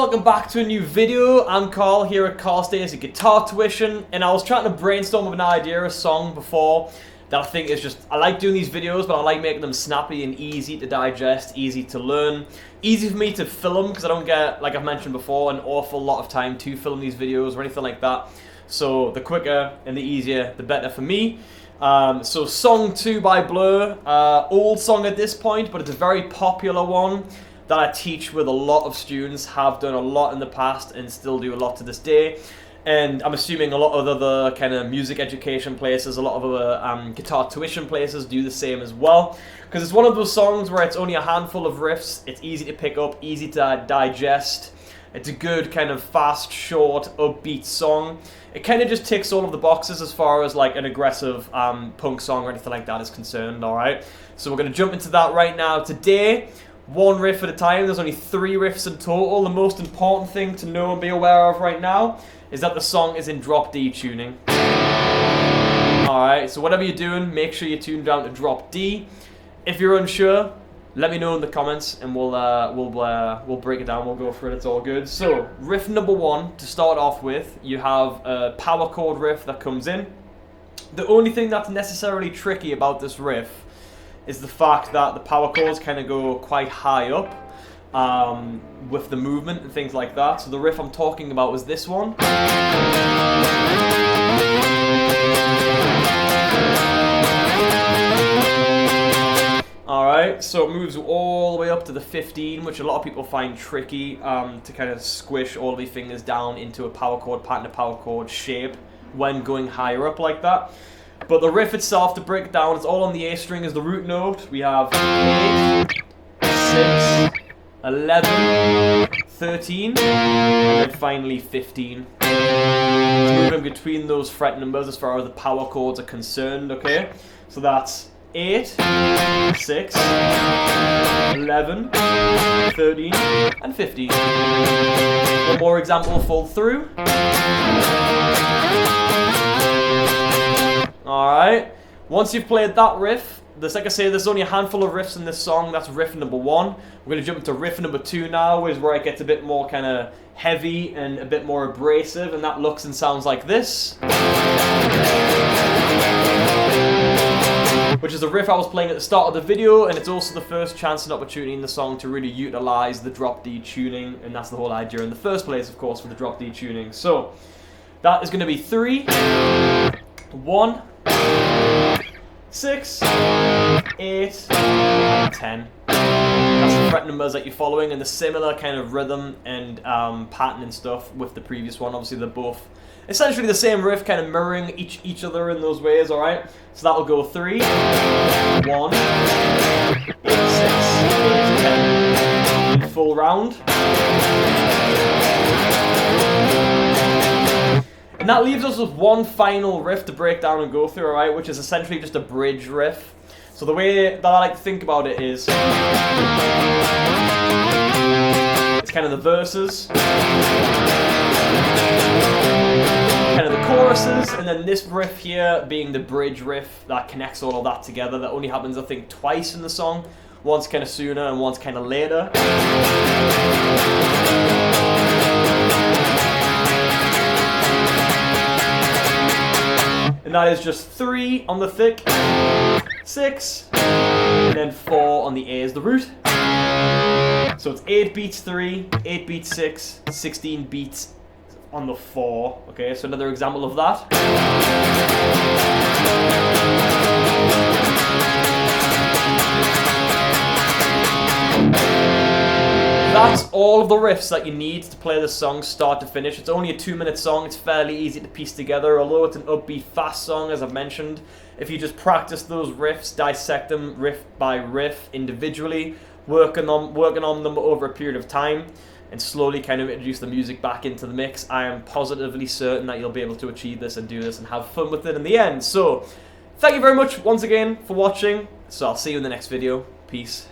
welcome back to a new video. I'm Carl here at carlstaceyguitartuiton, and I was trying to brainstorm of an idea, a song before that I think is just, I like doing these videos, but I like making them snappy and easy to digest, easy to learn, easy for me to film, because I don't get, like I've mentioned before, an awful lot of time to film these videos or anything like that. So the quicker and the easier, the better for me. So Song 2 by Blur, old song at this point, but it's a very popular one that I teach with a lot of students, have done a lot in the past and still do a lot to this day. And I'm assuming a lot of other kind of music education places, a lot of other guitar tuition places do the same as well. Because it's one of those songs where it's only a handful of riffs, it's easy to pick up, easy to digest. It's a good kind of fast, short, upbeat song. It kind of just ticks all of the boxes as far as like an aggressive punk song or anything like that is concerned, alright? So we're going to jump into that right now. Today, one riff at a time. There's only 3 riffs in total. The most important thing to know and be aware of right now is that the song is in drop D tuning. Alright, so whatever you're doing, make sure you tune down to drop D. If you're unsure, let me know in the comments and we'll break it down, we'll go through it, it's all good. So, riff number 1, to start off with, you have a power chord riff that comes in. The only thing that's necessarily tricky about this riff is the fact that the power chords kind of go quite high up with the movement and things like that. So the riff I'm talking about was this one. Alright, so it moves all the way up to the 15, which a lot of people find tricky to kind of squish all the fingers down into a power chord pattern, a power chord shape when going higher up like that. But the riff itself, to break it down, it's all on the A string as the root note. We have 8, 6, 11, 13, and then finally 15. It's moving between those fret numbers as far as the power chords are concerned, okay? So that's 8, 6, 11, 13, and 15. One more example, fold through. Alright, once you've played that riff, like I say, there's only a handful of riffs in this song. That's riff number 1. We're going to jump into riff number 2 now, is where it gets a bit more kind of heavy and a bit more abrasive, and that looks and sounds like this. Which is a riff I was playing at the start of the video, and it's also the first chance and opportunity in the song to really utilize the drop D tuning, and that's the whole idea in the first place, of course, for the drop D tuning. So, that is going to be 3, 1, 6, 8, and 10. That's the fret numbers that you're following, and the similar kind of rhythm and pattern and stuff with the previous one. Obviously, they're both essentially the same riff, kind of mirroring each other in those ways, alright? So that will go 3, 1, 8, 6, 8, 10. Full round. And that leaves us with one final riff to break down and go through, alright, which is essentially just a bridge riff. So the way that I like to think about it is, it's kind of the verses, kind of the choruses, and then this riff here being the bridge riff that connects all of that together. That only happens, I think, twice in the song. Once kind of sooner and once kind of later. And that is just 3 on the thick, 6, and then 4 on the A as the root. So it's 8 beats 3, 8 beats 6, 16 beats on the 4. Okay, so another example of that. That's all of the riffs that you need to play the song start to finish. It's only a 2-minute song. It's fairly easy to piece together, although it's an upbeat, fast song, as I've mentioned. If you just practice those riffs, dissect them riff by riff individually, working on them over a period of time, and slowly kind of introduce the music back into the mix, I am positively certain that you'll be able to achieve this and do this and have fun with it in the end. So, thank you very much once again for watching. So I'll see you in the next video. Peace.